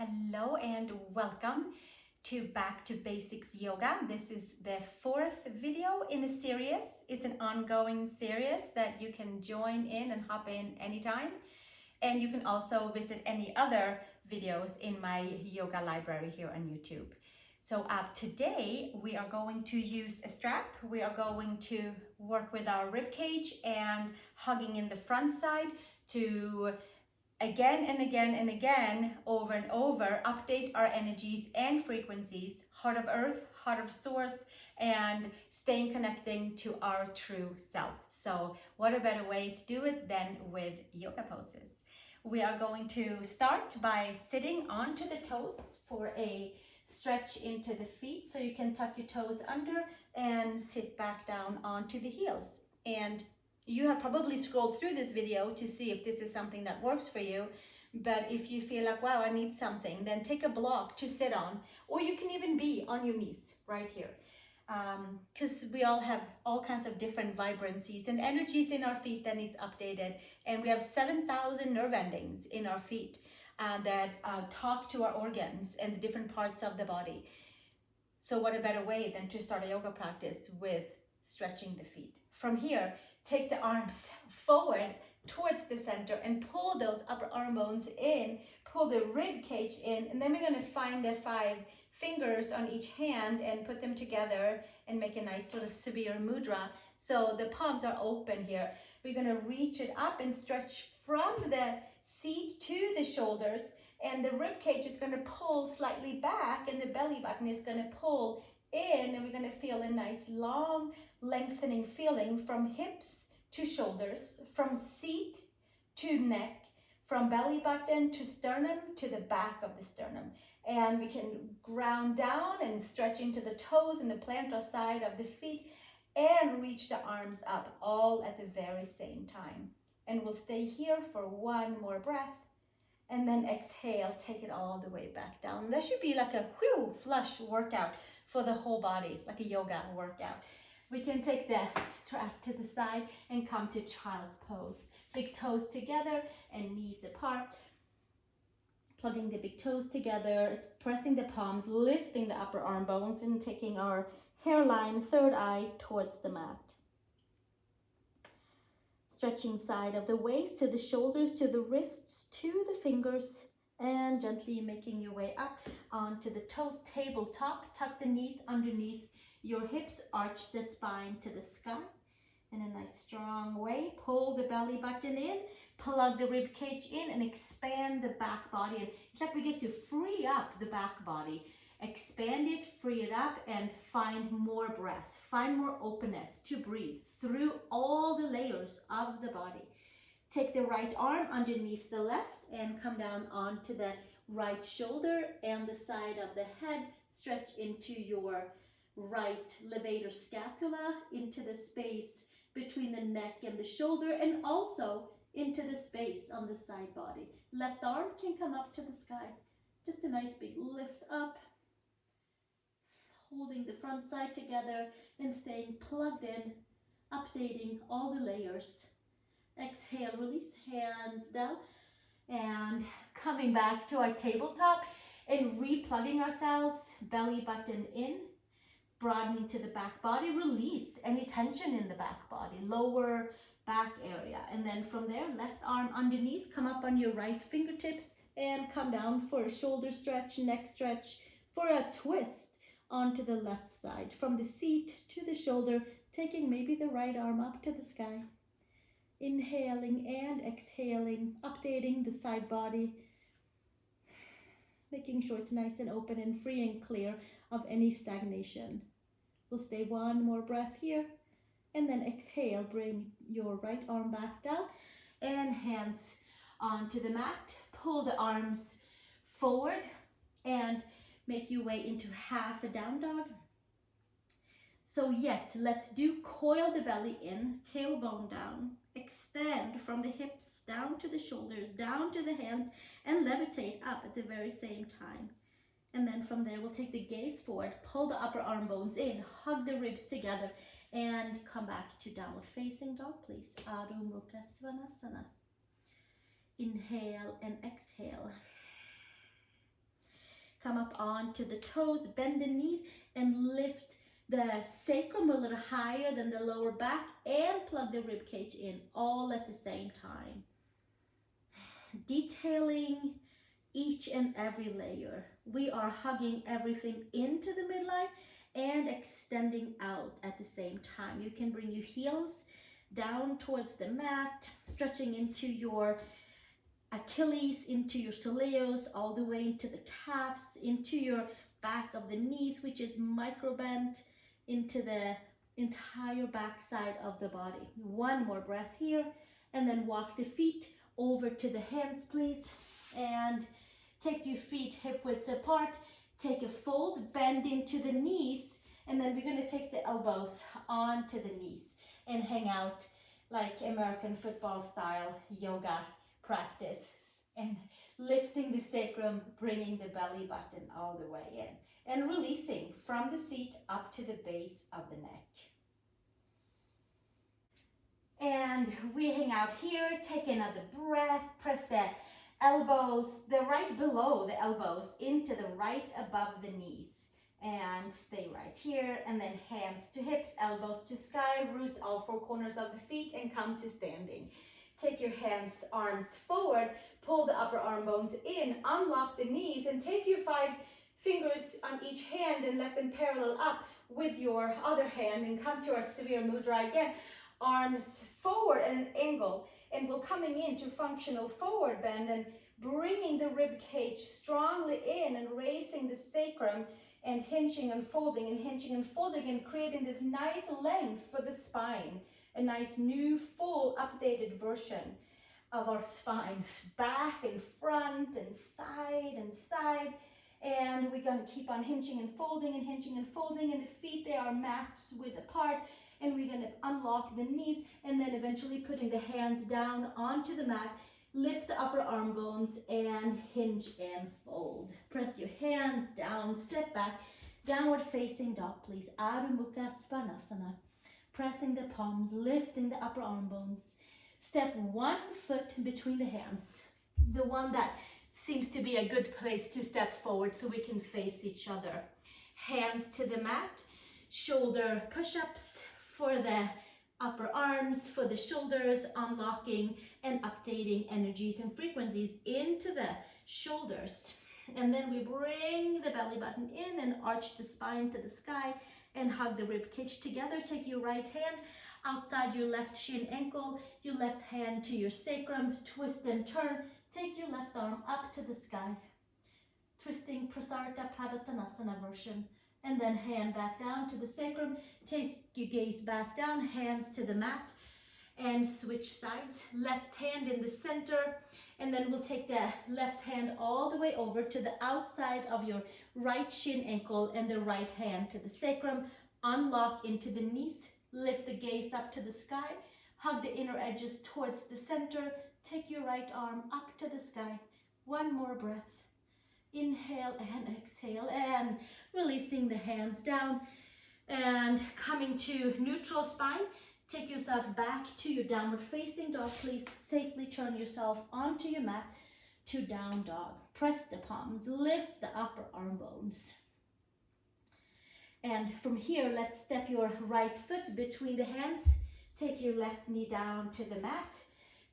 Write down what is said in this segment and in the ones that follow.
Hello and welcome to Back to Basics Yoga. This is the fourth video in a series. It's an ongoing series that you can join in and hop in anytime. And you can also visit any other videos in my yoga library here on YouTube. So today we are going to use a strap. We are going to work with our rib cage and hugging in the front side to again and again and again, over and over, update our energies and frequencies, heart of earth, heart of source, and staying connecting to our true self. So what a better way to do it than with yoga poses. We are going to start by sitting onto the toes for a stretch into the feet, so you can tuck your toes under and sit back down onto the heels. And you have probably scrolled through this video to see if this is something that works for you. But if you feel like, wow, I need something, then take a block to sit on, or you can even be on your knees right here. Because we all have all kinds of different vibrancies and energies in our feet that needs updated. And we have 7,000 nerve endings in our feet that talk to our organs and the different parts of the body. So what a better way than to start a yoga practice with stretching the feet. From here, take the arms forward towards the center and pull those upper arm bones in, pull the rib cage in, and then we're going to find the 5 fingers on each hand and put them together and make a nice little Spher Mudra. So the palms are open here. We're going to reach it up and stretch from the seat to the shoulders, and the rib cage is going to pull slightly back and the belly button is going to pull in, and we're going to feel a nice long lengthening feeling from hips to shoulders, from seat to neck, from belly button to sternum to the back of the sternum. And we can ground down and stretch into the toes and the plantar side of the feet and reach the arms up all at the very same time. And we'll stay here for one more breath. And then exhale, take it all the way back down. That should be like a flush workout for the whole body, like a yoga workout. We can take the strap to the side and come to child's pose. Big toes together and knees apart. Plugging the big toes together, pressing the palms, lifting the upper arm bones, and taking our hairline, third eye towards the mat. Stretching side of the waist to the shoulders, to the wrists, to the fingers, and gently making your way up onto the toes, tabletop. Tuck the knees underneath your hips, arch the spine to the sky in a nice strong way. Pull the belly button in, plug the rib cage in, and expand the back body. And it's like we get to free up the back body. Expand it, free it up, and find more breath. Find more openness to breathe through all the layers of the body. Take the right arm underneath the left and come down onto the right shoulder and the side of the head. Stretch into your right levator scapula, into the space between the neck and the shoulder, and also into the space on the side body. Left arm can come up to the sky. Just a nice big lift up. Holding the front side together and staying plugged in, updating all the layers. Exhale, release, hands down, and coming back to our tabletop and replugging ourselves, belly button in, broadening to the back body, release any tension in the back body, lower back area. And then from there, left arm underneath, come up on your right fingertips and come down for a shoulder stretch, neck stretch, for a twist onto the left side. From the seat to the shoulder, taking maybe the right arm up to the sky. Inhaling and exhaling, updating the side body, making sure it's nice and open and free and clear of any stagnation. We'll stay one more breath here, and then exhale, bring your right arm back down and hands onto the mat. Pull the arms forward and make your way into half a down dog. So yes, let's do coil the belly in, tailbone down, extend from the hips down to the shoulders, down to the hands, and levitate up at the very same time. And then from there, we'll take the gaze forward, pull the upper arm bones in, hug the ribs together, and come back to downward facing dog, please. Parsvottanasana. Inhale and exhale. onto the toes, bend the knees and lift the sacrum a little higher than the lower back and plug the rib cage in all at the same time. Detailing each and every layer. We are hugging everything into the midline and extending out at the same time. You can bring your heels down towards the mat, stretching into your Achilles, into your soleus, all the way into the calves, into your back of the knees, which is micro bent, into the entire back side of the body. One more breath here, and then walk the feet over to the hands, please, and take your feet hip widths apart. Take a fold, bend into the knees, and then we're going to take the elbows onto the knees and hang out like American football style yoga practice, and lifting the sacrum, bringing the belly button all the way in, and releasing from the seat up to the base of the neck. And we hang out here, take another breath, press the elbows, the right below the elbows into the right above the knees, and stay right here, and then hands to hips, elbows to sky, root all four corners of the feet and come to standing. Take your hands, arms forward, pull the upper arm bones in, unlock the knees, and take your 5 fingers on each hand and let them parallel up with your other hand, and come to our Spher Mudra again. Arms forward at an angle, and we're coming into functional forward bend and bringing the rib cage strongly in and raising the sacrum and hinging and folding and hinging and folding, and creating this nice length for the spine. A nice new full updated version of our spine, back and front and side, and we're going to keep on hinging and folding and hinging and folding, and the feet, they are max width apart, and we're going to unlock the knees, and then eventually putting the hands down onto the mat, lift the upper arm bones and hinge and fold. Press your hands down, step back, downward facing dog, please. Adho Mukha Svanasana. Pressing the palms, lifting the upper arm bones. Step one foot between the hands, the one that seems to be a good place to step forward so we can face each other. Hands to the mat, shoulder push-ups for the upper arms, for the shoulders, unlocking and updating energies and frequencies into the shoulders. And then we bring the belly button in and arch the spine to the sky and hug the rib cage together. Take your right hand outside your left shin ankle, your left hand to your sacrum, twist and turn. Take your left arm up to the sky, twisting Prasarita Padottanasan version, and then hand back down to the sacrum. Take your gaze back down, hands to the mat, and switch sides. Left hand in the center, and then we'll take the left hand all the way over to the outside of your right shin ankle and the right hand to the sacrum. Unlock into the knees, lift the gaze up to the sky, hug the inner edges towards the center. Take your right arm up to the sky. One more breath. Inhale and exhale, and releasing the hands down and coming to neutral spine. Take yourself back to your downward facing dog, please. Safely turn yourself onto your mat to down dog. Press the palms, lift the upper arm bones. And from here, let's step your right foot between the hands. Take your left knee down to the mat.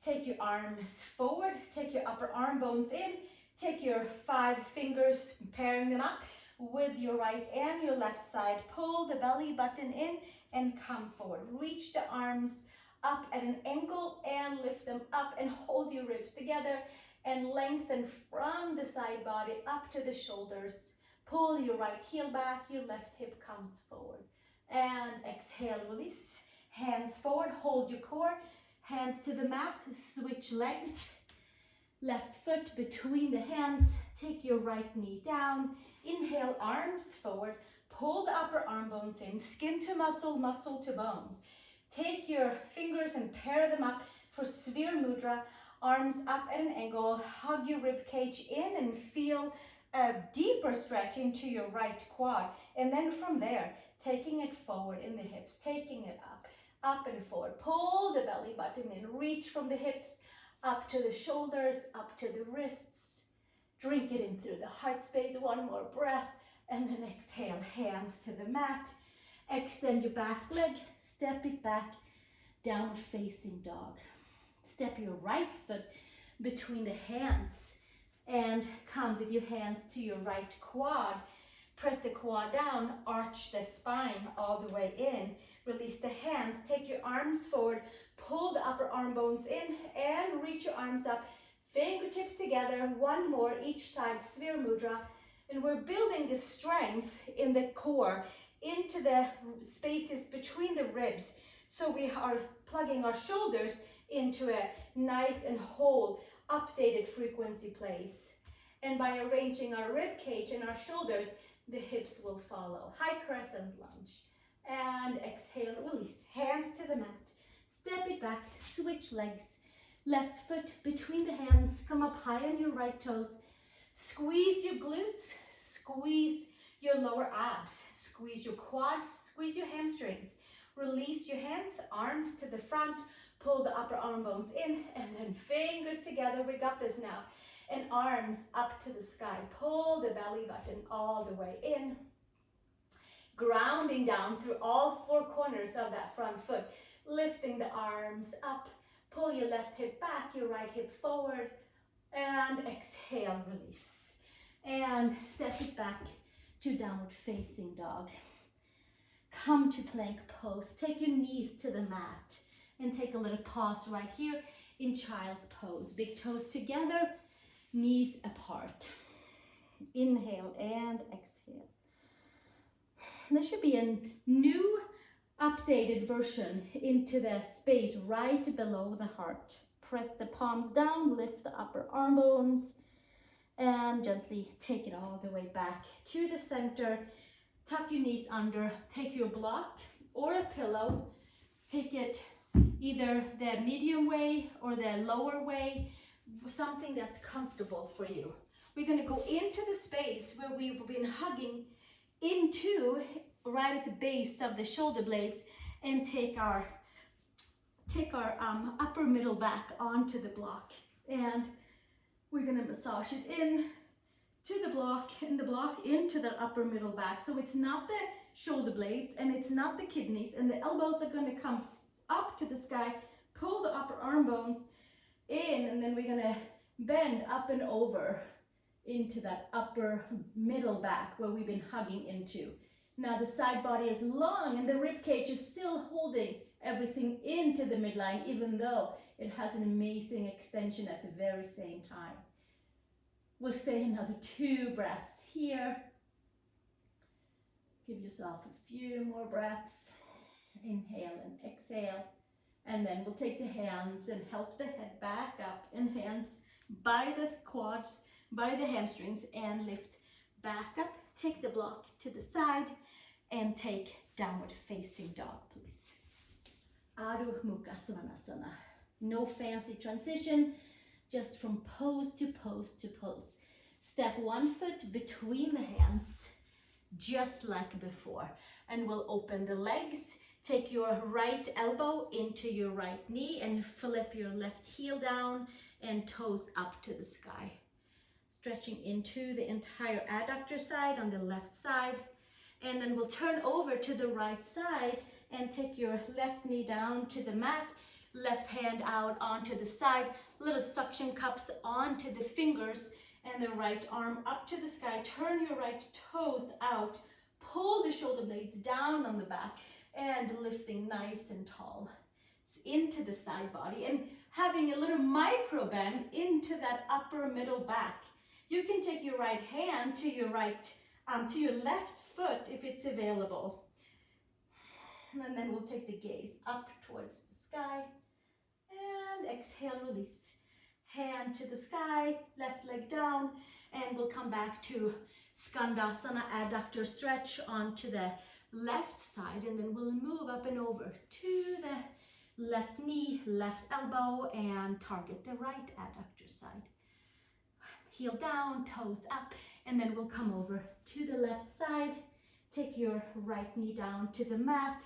Take your arms forward, take your upper arm bones in. Take your 5 fingers, pairing them up with your right and your left side. Pull the belly button in and come forward. Reach the arms up at an angle and lift them up, and hold your ribs together and lengthen from the side body up to the shoulders. Pull your right heel back, your left hip comes forward. And exhale, release. Hands forward, hold your core. Hands to the mat, switch legs. Left foot between the hands, take your right knee down. Inhale, arms forward. Pull the upper arm bones in, skin to muscle, muscle to bones. Take your fingers and pair them up for Spher Mudra. Arms up at an angle, hug your rib cage in and feel a deeper stretch into your right quad. And then from there, taking it forward in the hips, taking it up and forward. Pull the belly button in, reach from the hips up to the shoulders, up to the wrists. Drink it in through the heart space. One more breath. And then exhale, hands to the mat. Extend your back leg, step it back, downward facing dog. Step your right foot between the hands and come with your hands to your right quad. Press the quad down, arch the spine all the way in. Release the hands, take your arms forward, pull the upper arm bones in and reach your arms up. Fingertips together, one more each side, Spher Mudra. And we're building the strength in the core into the spaces between the ribs. So we are plugging our shoulders into a nice and whole, updated frequency place. And by arranging our rib cage and our shoulders, the hips will follow. High crescent lunge. And exhale, release. Hands to the mat. Step it back, switch legs. Left foot between the hands, come up high on your right toes. Squeeze your glutes, squeeze your lower abs, squeeze your quads, squeeze your hamstrings. Release your hands, arms to the front, pull the upper arm bones in, and then fingers together. We got this now. And arms up to the sky. Pull the belly button all the way in. Grounding down through all four corners of that front foot. Lifting the arms up. Pull your left hip back, your right hip forward. And exhale, release. And step it back to downward facing dog. Come to plank pose. Take your knees to the mat. And take a little pause right here in child's pose. Big toes together. Knees apart. Inhale and exhale. There should be a new updated version into the space right below the heart. Press the palms down, lift the upper arm bones, and gently take it all the way back to the center. Tuck your knees under, take your block or a pillow. Take it either the medium way or the lower way. Something that's comfortable for you. We're going to go into the space where we've been hugging into right at the base of the shoulder blades and take our upper middle back onto the block, and we're going to massage it in to the block and the block into the upper middle back. So it's not the shoulder blades and it's not the kidneys, and the elbows are going to come up to the sky. Pull the upper arm bones in, and then we're gonna bend up and over into that upper middle back where we've been hugging into. Now the side body is long and the rib cage is still holding everything into the midline, even though it has an amazing extension at the very same time. We'll stay another 2 breaths here. Give yourself a few more breaths. Inhale and exhale. And then we'll take the hands and help the head back up, and hands by the quads, by the hamstrings, and lift back up. Take the block to the side and take downward facing dog, please. Adho Mukha Svanasana. No fancy transition, just from pose to pose to pose. Step one foot between the hands, just like before. And we'll open the legs. Take your right elbow into your right knee and flip your left heel down and toes up to the sky. Stretching into the entire adductor side on the left side. And then we'll turn over to the right side and take your left knee down to the mat, left hand out onto the side, little suction cups onto the fingers, and the right arm up to the sky. Turn your right toes out, pull the shoulder blades down on the back, and lifting nice and tall. It's into the side body and having a little micro bend into that upper middle back. You can take your right hand to your to your left foot if it's available. And then we'll take the gaze up towards the sky and exhale, release. Hand to the sky, left leg down, and we'll come back to Skandasana, adductor stretch onto the left side, and then we'll move up and over to the left knee, left elbow, and target the right adductor side. Heel down, toes up, and then we'll come over to the left side. Take your right knee down to the mat,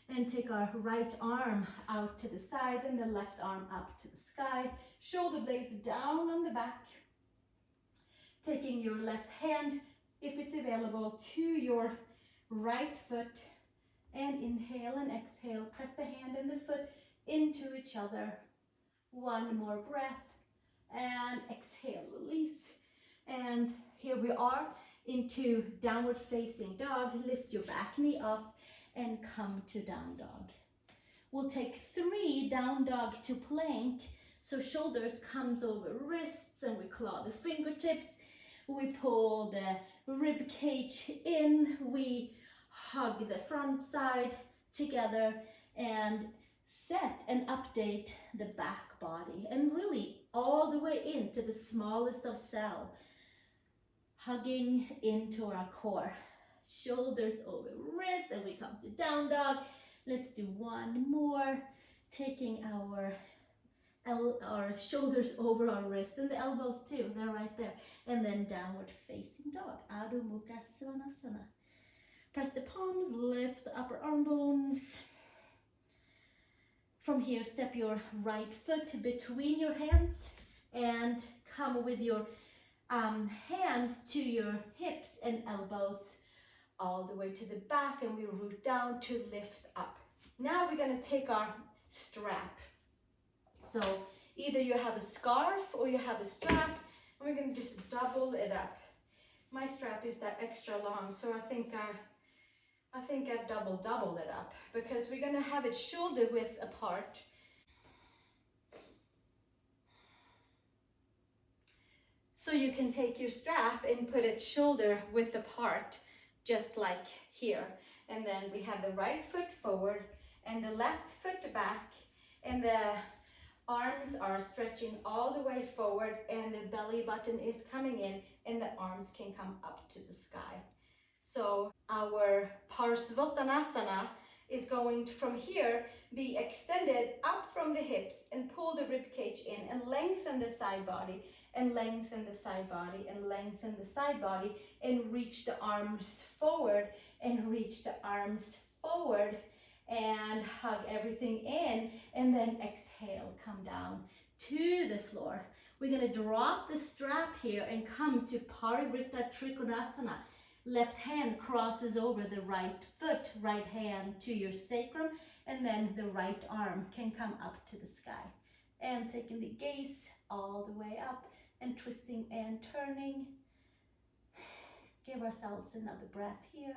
and take our right arm out to the side and the left arm up to the sky. Shoulder blades down on the back. taking your left hand, if it's available, to your right foot, and inhale and exhale. Press the hand and the foot into each other. One more breath, and exhale, release. And here we are into downward facing dog. Lift your back knee off and come to down dog. We'll take 3 down dog to plank. So shoulders comes over wrists, and we claw the fingertips. We pull the rib cage in. We hug the front side together and set and update the back body, and really all the way into the smallest of cell, hugging into our core. Shoulders over wrist, and we come to down dog. Let's do one more, taking our shoulders over our wrists, and the elbows too, they're right there. And then downward facing dog, Adho Mukha Svanasana. Press the palms, lift the upper arm bones. From here, step your right foot between your hands and come with your hands to your hips and elbows all the way to the back, and we root down to lift up. Now we're going to take our strap. So either you have a scarf or you have a strap, and we're going to just double it up. My strap is that extra long, so I think I double it up, because we're going to have it shoulder width apart. So you can take your strap and put it shoulder width apart, just like here. And then we have the right foot forward and the left foot back, and the arms are stretching all the way forward, and the belly button is coming in, and the arms can come up to the sky. So our Parsvottanasana is going to, from here, be extended up from the hips and pull the rib cage in and lengthen the side body, and lengthen the side body, and lengthen the side body, and reach the arms forward, and reach the arms forward, and hug everything in, and then exhale, come down to the floor. We're going to drop the strap here and come to Parivritta Trikonasana. Left hand crosses over the right foot, right hand to your sacrum, and then the right arm can come up to the sky. And taking the gaze all the way up, and twisting and turning. Give ourselves another breath here.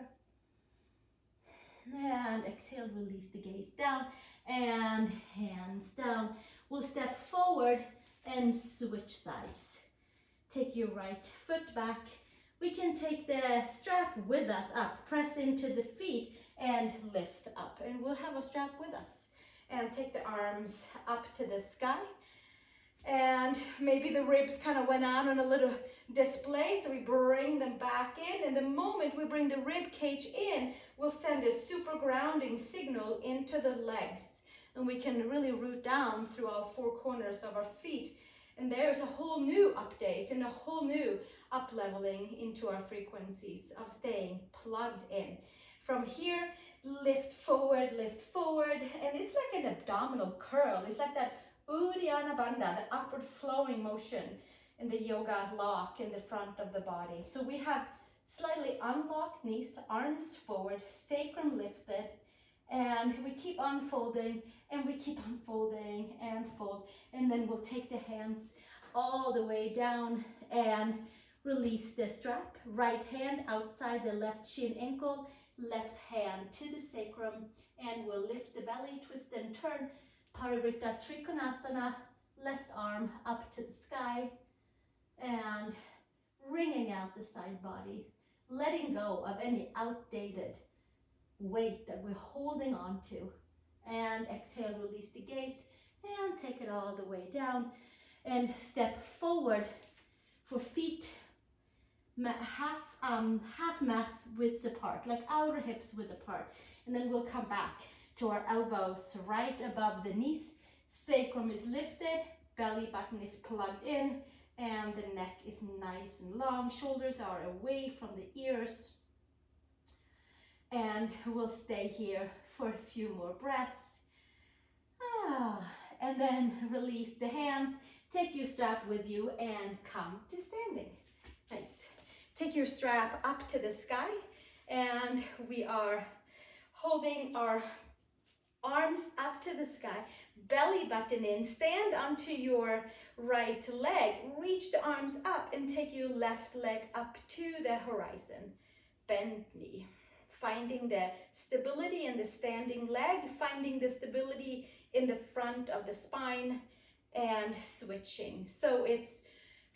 And exhale, release the gaze down, and hands down. We'll step forward and switch sides. Take your right foot back. We can take the strap with us up, press into the feet and lift up, and we'll have a strap with us. And take the arms up to the sky, and maybe the ribs kind of went out on a little display, so we bring them back in, and the moment we bring the rib cage in, we'll send a super grounding signal into the legs, and we can really root down through all 4 corners of our feet. And there's a whole new update and a whole new up-leveling into our frequencies of staying plugged in. From here, lift forward, and it's like an abdominal curl. It's like that Uddiyana Bandha, the upward flowing motion in the yoga lock in the front of the body. So we have slightly unlocked knees, arms forward, sacrum lifted, and we keep unfolding, and we keep unfolding and fold, and then we'll take the hands all the way down and release the strap. Right hand outside the left shin ankle, left hand to the sacrum, and we'll lift the belly, twist and turn. Parivritta Trikonasana, left arm up to the sky, and wringing out the side body, letting go of any outdated weight that we're holding on to. And exhale, release the gaze, and take it all the way down, and step forward for feet half mat widths apart, like outer hips width apart. And then we'll come back to our elbows right above the knees. Sacrum is lifted, belly button is plugged in, and the neck is nice and long. Shoulders are away from the ears. And we'll stay here for a few more breaths. And then release the hands. Take your strap with you and come to standing. Nice. Take your strap up to the sky, and we are holding our arms up to the sky, belly button in, stand onto your right leg, reach the arms up and take your left leg up to the horizon. Bend knee. Finding the stability in the standing leg, finding the stability in the front of the spine, and switching. So it's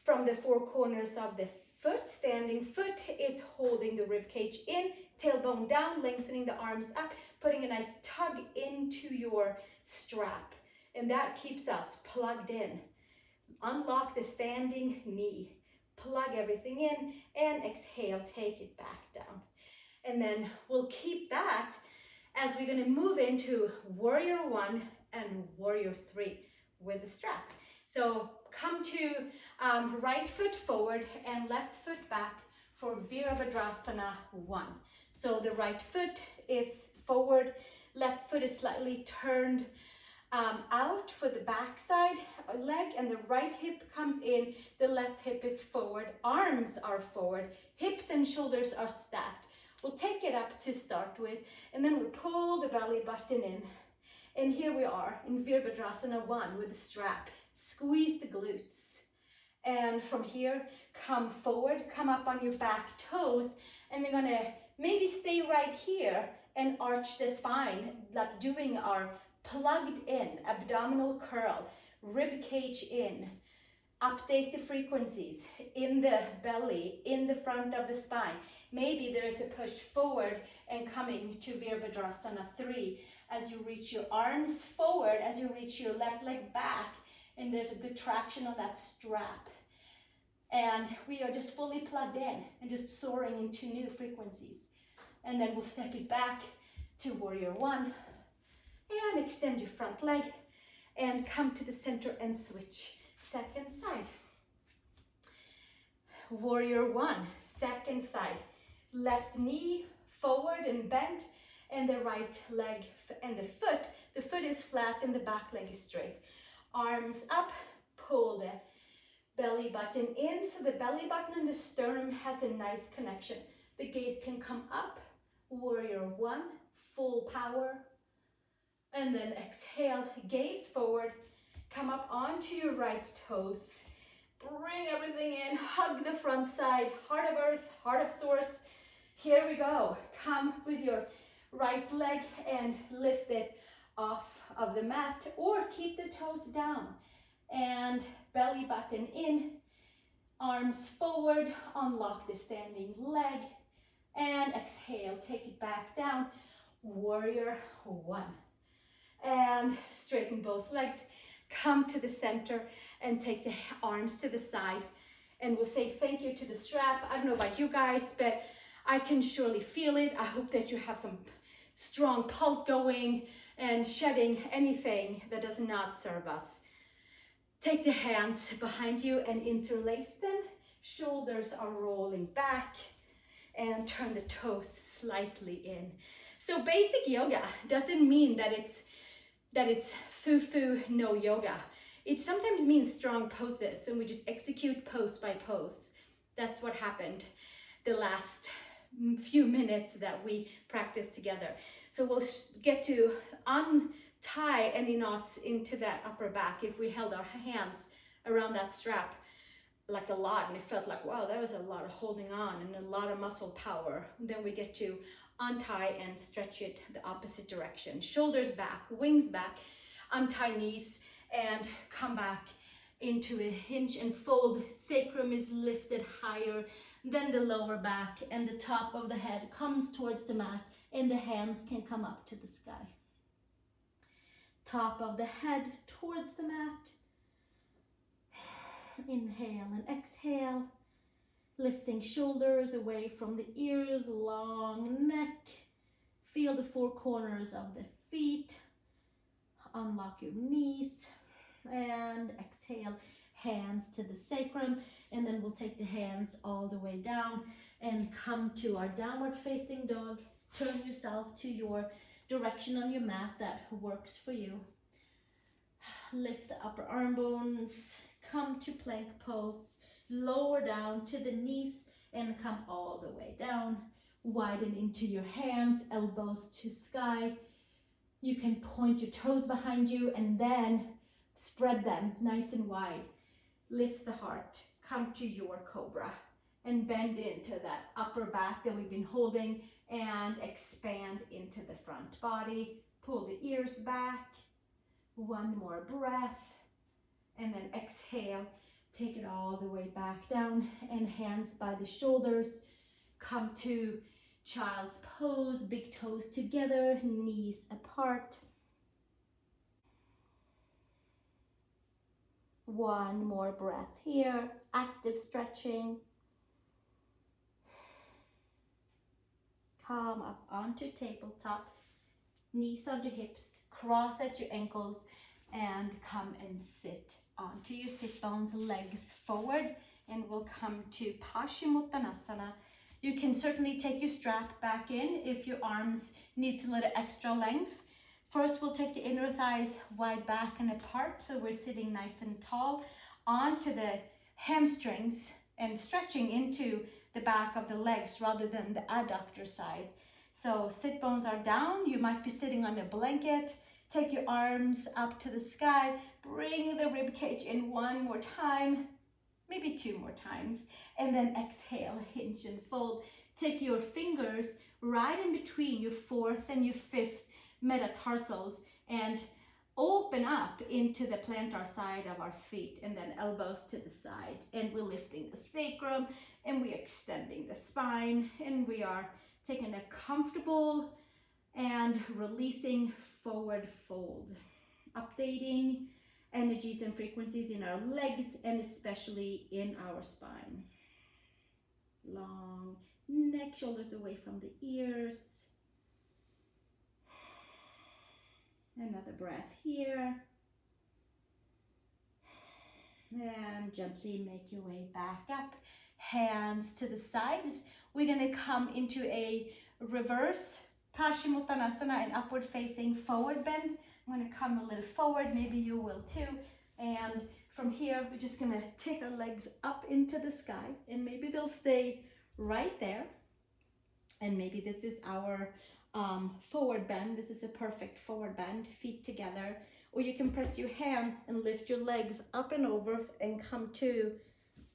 from the four corners of the foot, standing foot, it's holding the rib cage in, tailbone down, lengthening the arms up, putting a nice tug into your strap. And that keeps us plugged in. Unlock the standing knee, plug everything in, and exhale, take it back down. And then we'll keep that as we're going to move into Warrior 1 and Warrior 3 with the strap. So come to right foot forward and left foot back for Virabhadrasana 1. So the right foot is forward, left foot is slightly turned out for the back side leg, and the right hip comes in, the left hip is forward, arms are forward, hips and shoulders are stacked. We'll take it up to start with, and then we pull the belly button in. And here we are in Virabhadrasana 1 with the strap. Squeeze the glutes. And from here, come forward, come up on your back toes, and we're gonna maybe stay right here and arch the spine, like doing our plugged in abdominal curl, rib cage in. Update the frequencies in the belly, in the front of the spine. Maybe there is a push forward and coming to Virabhadrasana 3 as you reach your arms forward, as you reach your left leg back, and there's a good traction on that strap. And we are just fully plugged in and just soaring into new frequencies. And then we'll step it back to Warrior 1 and extend your front leg and come to the center and switch. Second side. Warrior 1, second side. Left knee forward and bent, and the right leg and the foot is flat and the back leg is straight. Arms up, pull the belly button in, so the belly button and the sternum has a nice connection. The gaze can come up, Warrior 1, full power, and then exhale, gaze forward, come up onto your right toes, bring everything in, hug the front side, heart of earth, heart of source. Here we go. Come with your right leg and lift it off of the mat, or keep the toes down and belly button in, arms forward, unlock the standing leg, and exhale, take it back down, Warrior 1. And straighten both legs, come to the center and take the arms to the side, and we'll say thank you to the strap. I don't know about you guys, but I can surely feel it. I hope that you have some strong pulse going and shedding anything that does not serve us. Take the hands behind you and interlace them. Shoulders are rolling back, and turn the toes slightly in. So basic yoga doesn't mean that it's foo-foo no yoga. It sometimes means strong poses, and we just execute pose by pose. That's what happened the last few minutes that we practiced together. So we'll get to untie any knots into that upper back if we held our hands around that strap like a lot, and it felt like, wow, that was a lot of holding on and a lot of muscle power. Then we get to untie and stretch it the opposite direction. Shoulders back, wings back, untie knees, and come back into a hinge and fold. Sacrum is lifted higher than the lower back, and the top of the head comes towards the mat, and the hands can come up to the sky. Top of the head towards the mat. Inhale and exhale, lifting shoulders away from the ears, long neck. Feel the four corners of the feet. Unlock your knees and exhale, hands to the sacrum, and then we'll take the hands all the way down and come to our downward facing dog. Turn yourself to your direction on your mat that works for you. Lift the upper arm bones, come to plank pose. lower down to the knees and come all the way down. Widen into your hands, elbows to sky. You can point your toes behind you and then spread them nice and wide. Lift the heart, come to your cobra and bend into that upper back that we've been holding and expand into the front body. Pull the ears back. One more breath and then exhale. Take it all the way back down and hands by the shoulders. Come to child's pose, big toes together, knees apart. One more breath here, active stretching. Come up onto tabletop, knees onto hips, cross at your ankles, and come and sit onto your sit bones, legs forward, and we'll come to Parsvottanasana. You can certainly take your strap back in if your arms needs a little extra length. First, we'll take the inner thighs wide back and apart, so we're sitting nice and tall onto the hamstrings and stretching into the back of the legs rather than the adductor side. So sit bones are down. You might be sitting on a blanket. Take your arms up to the sky. Bring the rib cage in one more time, maybe two more times, and then exhale, hinge and fold. Take your fingers right in between your fourth and your fifth metatarsals and open up into the plantar side of our feet, and then elbows to the side. And we're lifting the sacrum and we're extending the spine, and we are taking a comfortable and releasing forward fold. Updating energies and frequencies in our legs and especially in our spine. Long neck, shoulders away from the ears. Another breath here. And gently make your way back up. Hands to the sides. We're going to come into a reverse Parsvottanasana, an upward facing forward bend. I'm going to come a little forward, maybe you will too. And from here, we're just going to take our legs up into the sky, and maybe they'll stay right there. And maybe this is our forward bend. This is a perfect forward bend, feet together. Or you can press your hands and lift your legs up and over and come to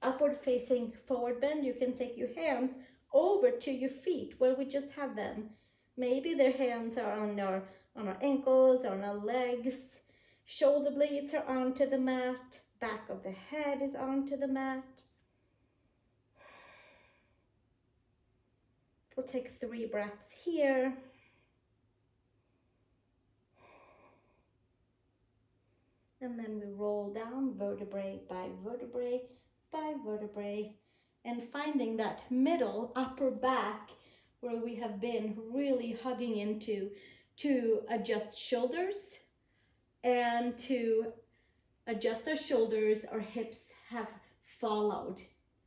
upward facing forward bend. You can take your hands over to your feet where we just had them. Maybe their hands are on our ankles, on our legs. Shoulder blades are onto the mat. Back of the head is onto the mat. We'll take 3 breaths here. And then we roll down vertebrae by vertebrae by vertebrae, and finding that middle upper back where we have been really hugging into to adjust shoulders. And to adjust our shoulders, our hips have followed.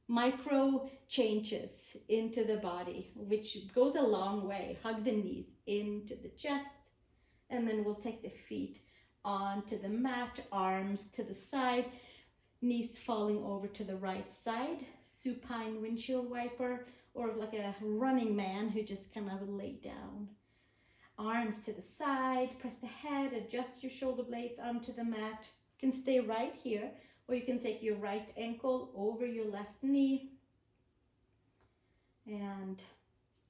Micro changes into the body, which goes a long way. Hug the knees into the chest, and then we'll take the feet onto the mat, arms to the side, knees falling over to the right side, supine windshield wiper, or like a running man who just kind of lay down. Arms to the side, press the head, adjust your shoulder blades onto the mat. You can stay right here, or you can take your right ankle over your left knee and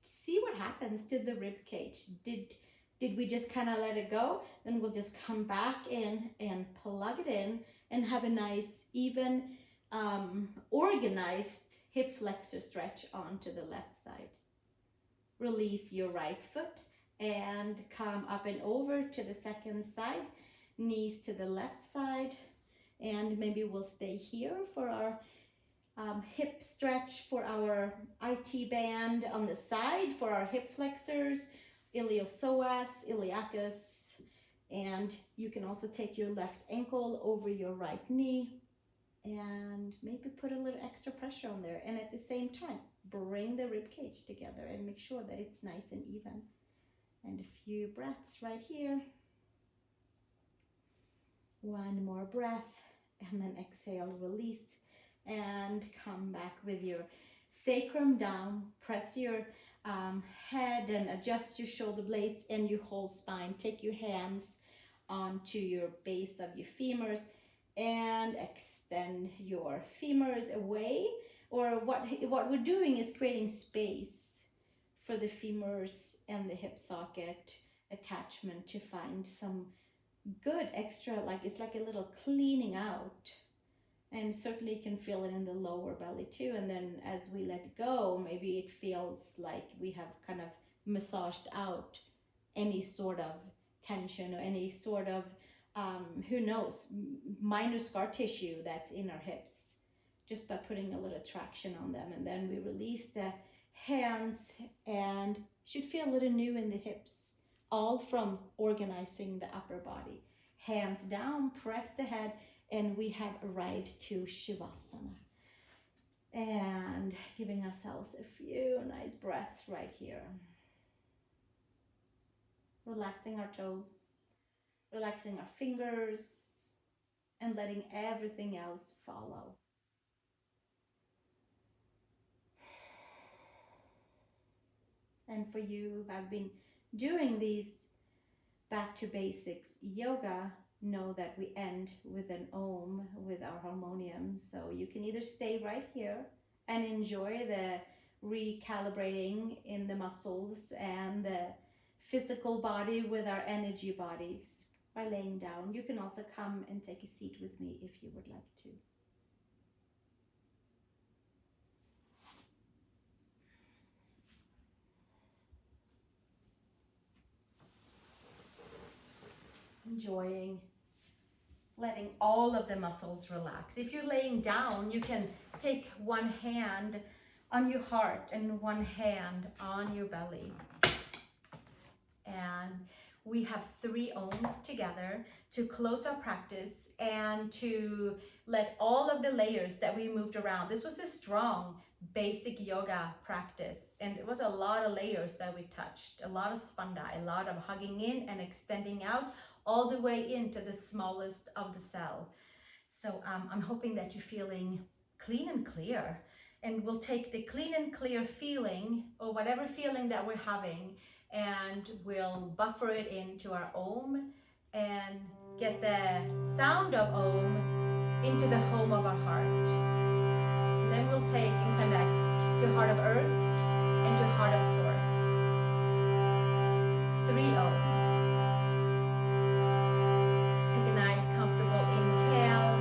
see what happens to the rib cage. Did we just kind of let it go? Then we'll just come back in and plug it in and have a nice, even, organized hip flexor stretch onto the left side. Release your right foot and come up and over to the second side, knees to the left side, and maybe we'll stay here for our hip stretch, for our IT band on the side, for our hip flexors, iliopsoas, iliacus, and you can also take your left ankle over your right knee and maybe put a little extra pressure on there, and at the same time bring the rib cage together and make sure that it's nice and even. And a few breaths right here. One more breath, and then exhale, release, and come back with your sacrum down. Press your head and adjust your shoulder blades and your whole spine. Take your hands onto your base of your femurs and extend your femurs away. Or what we're doing is creating space for the femurs and the hip socket attachment to find some good extra, like it's like a little cleaning out. And certainly you can feel it in the lower belly too. And then as we let go, maybe it feels like we have kind of massaged out any sort of tension or any sort of, who knows, minor scar tissue that's in our hips, just by putting a little traction on them. And then we release the hands and should feel a little new in the hips, all from organizing the upper body. Hands down, press the head, and we have arrived to Shavasana. And giving ourselves a few nice breaths right here. Relaxing our toes, relaxing our fingers, and letting everything else follow. And for you who have been doing these back to basics yoga, know that we end with an Om with our harmonium. So you can either stay right here and enjoy the recalibrating in the muscles and the physical body with our energy bodies by laying down. You can also come and take a seat with me if you would like to. Enjoying letting all of the muscles relax. If you're laying down, you can take one hand on your heart and one hand on your belly. And we have 3 Oms together to close our practice and to let all of the layers that we moved around. This was a strong basic yoga practice, and it was a lot of layers that we touched, a lot of spandai, a lot of hugging in and extending out all the way into the smallest of the cell. So I'm hoping that you're feeling clean and clear, and we'll take the clean and clear feeling, or whatever feeling that we're having, and we'll buffer it into our Om and get the sound of Om into the home of our heart. And then we'll take and connect to heart of earth and to heart of source. 3 Oms. Take a nice comfortable inhale.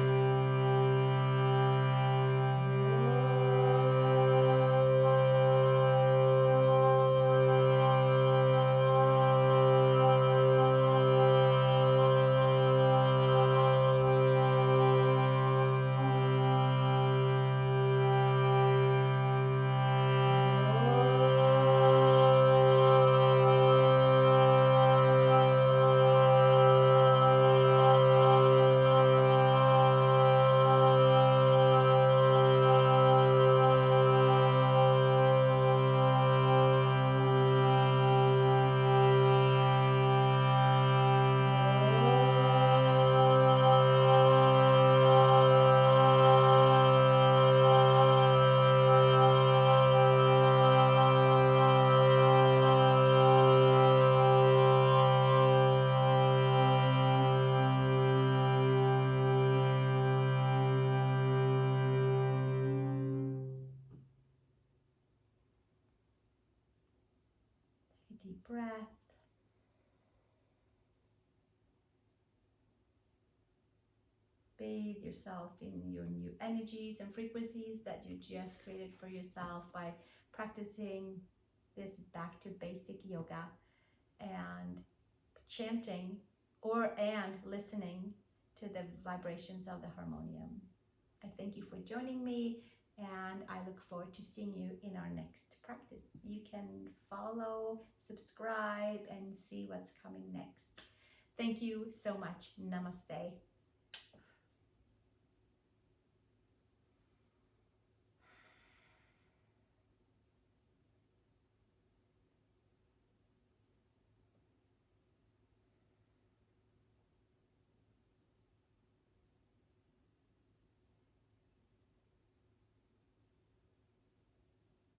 Deep breath. Bathe yourself in your new energies and frequencies that you just created for yourself by practicing this back to basic yoga and chanting and listening to the vibrations of the harmonium. I thank you for joining me, and I look forward to seeing you in our next practice. You can follow, subscribe, and see what's coming next. Thank you so much. Namaste.